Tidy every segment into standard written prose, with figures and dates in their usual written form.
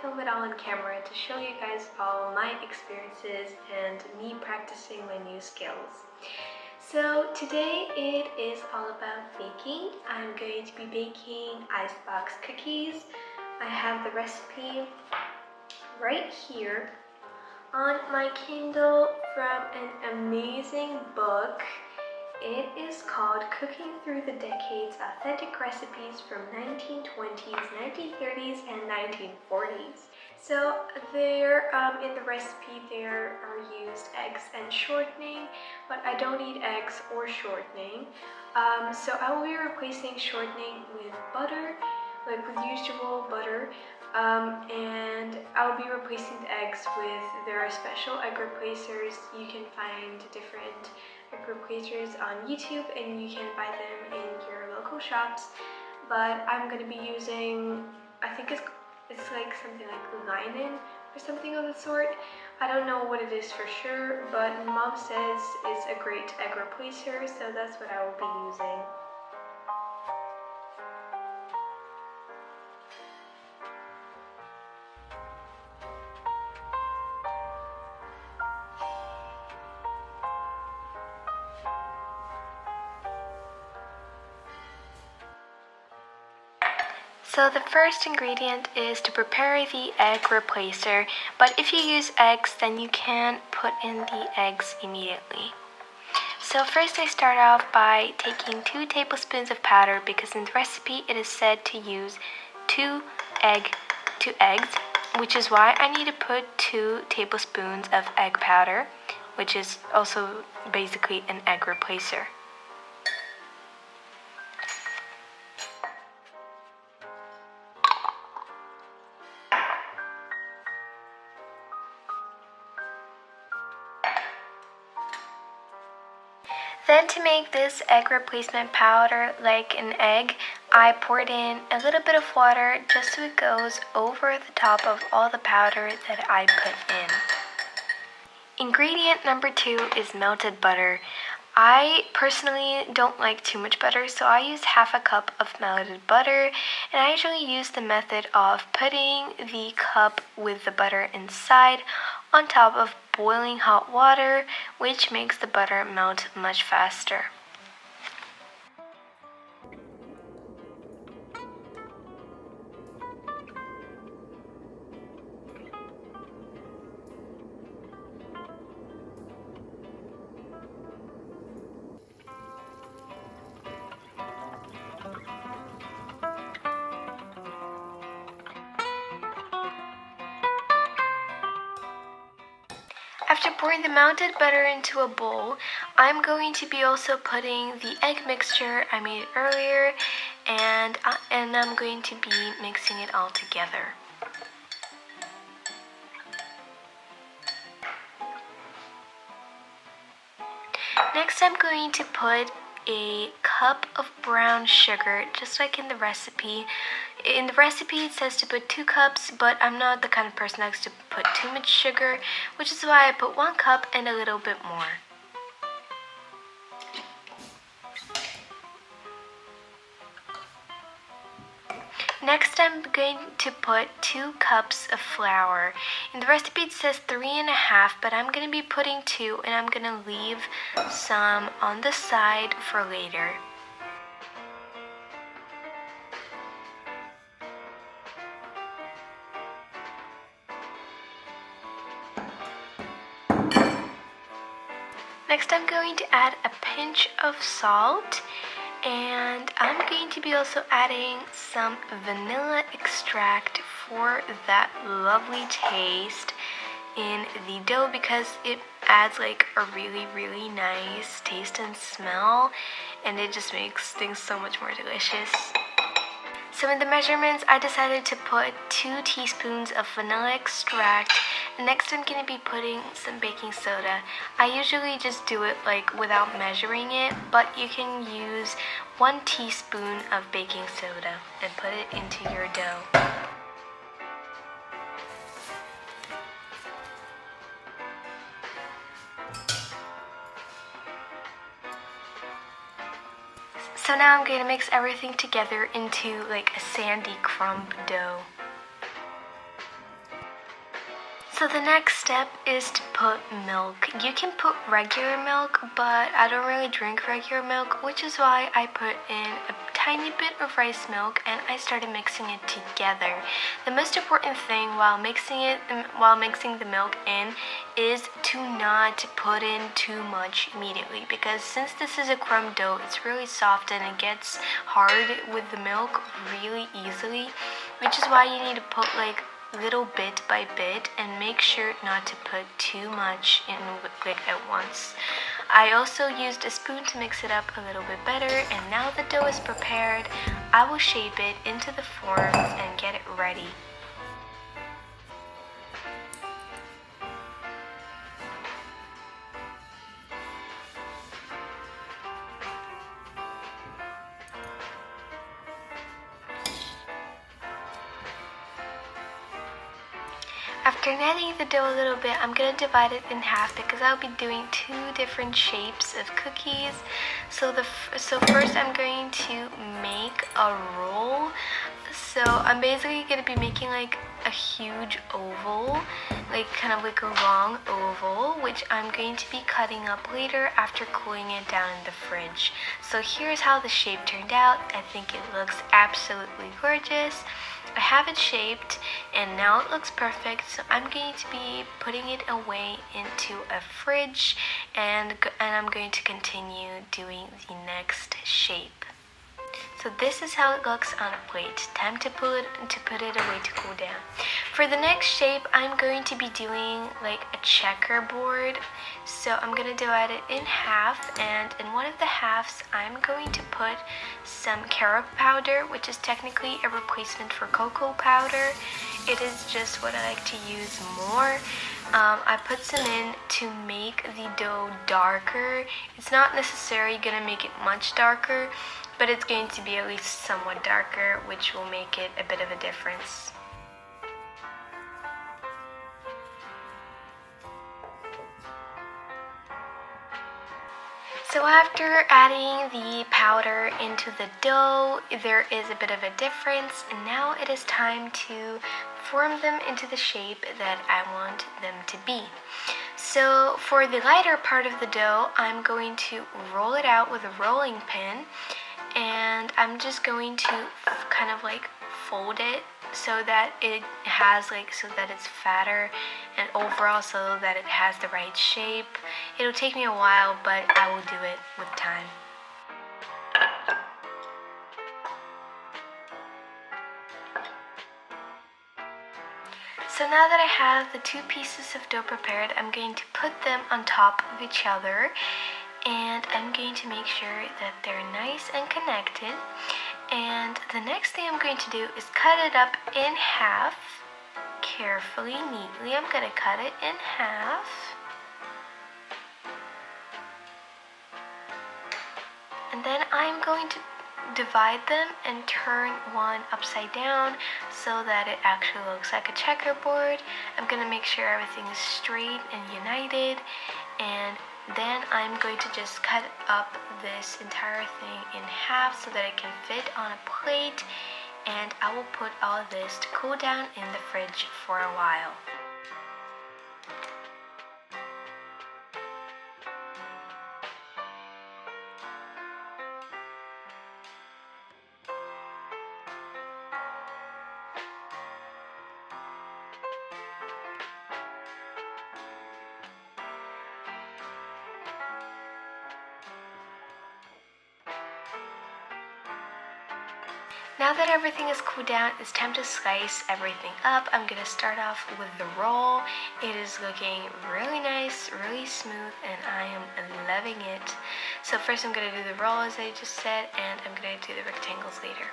film it all on camera to show you guys all my experiences and me practicing my new skills. So today it is all about baking. I'm going to be baking icebox cookies. I have the recipe right here on my Kindle from an amazing book. It is called Cooking Through the Decades: Authentic Recipes from 1920s, 1930s, and 1940s. So there, in the recipe there are used eggs and shortening, but I don't need eggs or shortening. So I will be replacing shortening with butter, like with usual butter, and I'll be replacing the eggs with their special egg replacers. You can find different egg replacers on YouTube and you can buy them in your local shops, but I'm going to be using, I think it's like something like linen or something of the sort. I don't know what it is for sure, but Mom says it's a great egg replacer, so that's what I will be using. So the first ingredient is to prepare the egg replacer, but if you use eggs, then you can put in the eggs immediately. So first I start off by taking 2 tablespoons of powder, because in the recipe it is said to use 2 eggs, which is why I need to put 2 tablespoons of egg powder, which is also basically an egg replacer. Then to make this egg replacement powder like an egg, I poured in a little bit of water just so it goes over the top of all the powder that I put in. Ingredient number 2 is melted butter. I personally don't like too much butter, so I use half a cup of melted butter, and I usually use the method of putting the cup with the butter inside on top of boiling hot water, which makes the butter melt much faster. After pouring the melted butter into a bowl, I'm going to be also putting the egg mixture I made earlier, and I'm going to be mixing it all together. Next, I'm going to put a cup of brown sugar, just like in the recipe. In the recipe it says to put 2 cups, but I'm not the kind of person that likes to put too much sugar, which is why I put 1 cup and a little bit more. Next, I'm going to put 2 cups of flour. In the recipe it says 3.5, but I'm going to be putting 2, and I'm going to leave some on the side for later. Next, I'm going to add a pinch of salt, and I'm going to be also adding some vanilla extract for that lovely taste in the dough, because it adds like a really nice taste and smell, and it just makes things so much more delicious. So in the measurements, I decided to put 2 teaspoons of vanilla extract. Next, I'm going to be putting some baking soda. I usually just do it like without measuring it, but you can use 1 teaspoon of baking soda and put it into your dough. So now I'm going to mix everything together into like a sandy crumb dough. So the next step is to put milk. You can put regular milk, but I don't really drink regular milk, which is why I put in a tiny bit of rice milk and I started mixing it together. The most important thing while mixing the milk in is to not put in too much immediately, because since this is a crumb dough, it's really soft and it gets hard with the milk really easily, which is why you need to put like little bit by bit and make sure not to put too much in like at once. I also used a spoon to mix it up a little bit better, and now the dough is prepared, I will shape it into the forms and get it ready. After kneading the dough a little bit, I'm going to divide it in half because I'll be doing two different shapes of cookies. So first I'm going to make a roll. So I'm basically going to be making like a huge oval, like kind of like a long oval, which I'm going to be cutting up later after cooling it down in the fridge. So here's how the shape turned out. I think it looks absolutely gorgeous. I have it shaped and now it looks perfect, so I'm going to be putting it away into a fridge, and I'm going to continue doing the next shape. So this is how it looks on a plate. Time to put it away to cool down. For the next shape, I'm going to be doing like a checkerboard. So I'm going to divide it in half, and in one of the halves, I'm going to put some carob powder, which is technically a replacement for cocoa powder. It is just what I like to use more. I put some in to make the dough darker. It's not necessarily going to make it much darker, but it's going to be at least somewhat darker, which will make it a bit of a difference. So after adding the powder into the dough, there is a bit of a difference, and now it is time to form them into the shape that I want them to be. So for the lighter part of the dough, I'm going to roll it out with a rolling pin, and I'm just going to kind of like fold it so that it has it's fatter, and overall so that it has the right shape. It'll take me a while, but I will do it with time. So now that I have the two pieces of dough prepared, I'm going to put them on top of each other, and I'm going to make sure that they're nice and connected. And the next thing I'm going to do is cut it up in half, carefully, neatly. I'm going to cut it in half. And then I'm going to divide them and turn one upside down so that it actually looks like a checkerboard. I'm going to make sure everything is straight and united, and then I'm going to just cut up this entire thing in half so that it can fit on a plate, and I will put all of this to cool down in the fridge for a while. Now that everything is cooled down, it's time to slice everything up. I'm going to start off with the roll. It is looking really nice, really smooth, and I am loving it. So first I'm going to do the roll as I just said, and I'm going to do the rectangles later.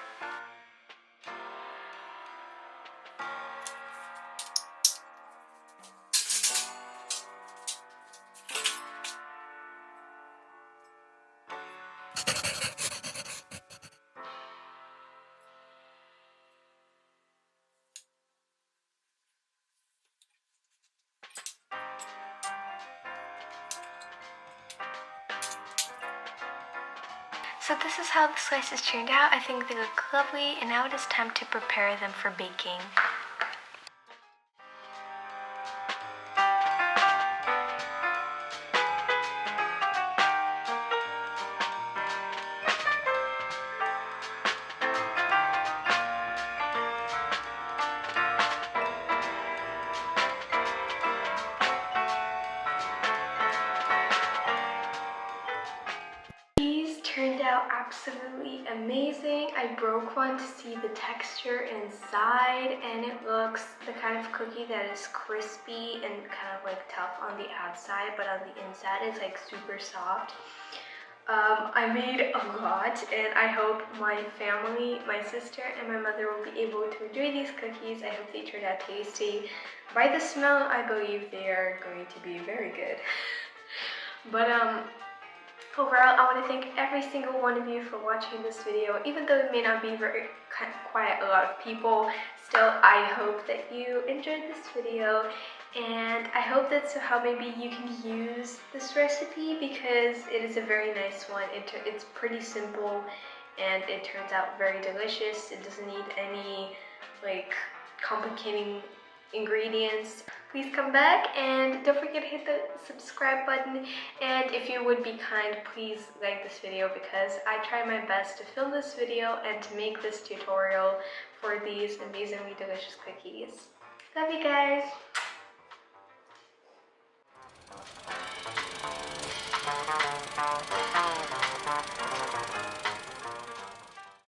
So this is how the slices turned out. I think they look lovely, and now it is time to prepare them for baking. absolutely amazing. I broke one to see the texture inside, and it looks the kind of cookie that is crispy and kind of like tough on the outside, but on the inside it's like super soft. I made a lot, and I hope my family, my sister and my mother will be able to enjoy these cookies. I hope they turn out tasty. By the smell, I believe they are going to be very good. But overall, I want to thank every single one of you for watching this video. Even though it may not be quite a lot of people, still I hope that you enjoyed this video, and I hope that somehow maybe you can use this recipe because it is a very nice one. It's pretty simple and it turns out very delicious. It doesn't need any like complicating ingredients. Please come back and don't forget to hit the subscribe button, and if you would be kind, please like this video because I try my best to film this video and to make this tutorial for these amazingly delicious cookies. Love you guys!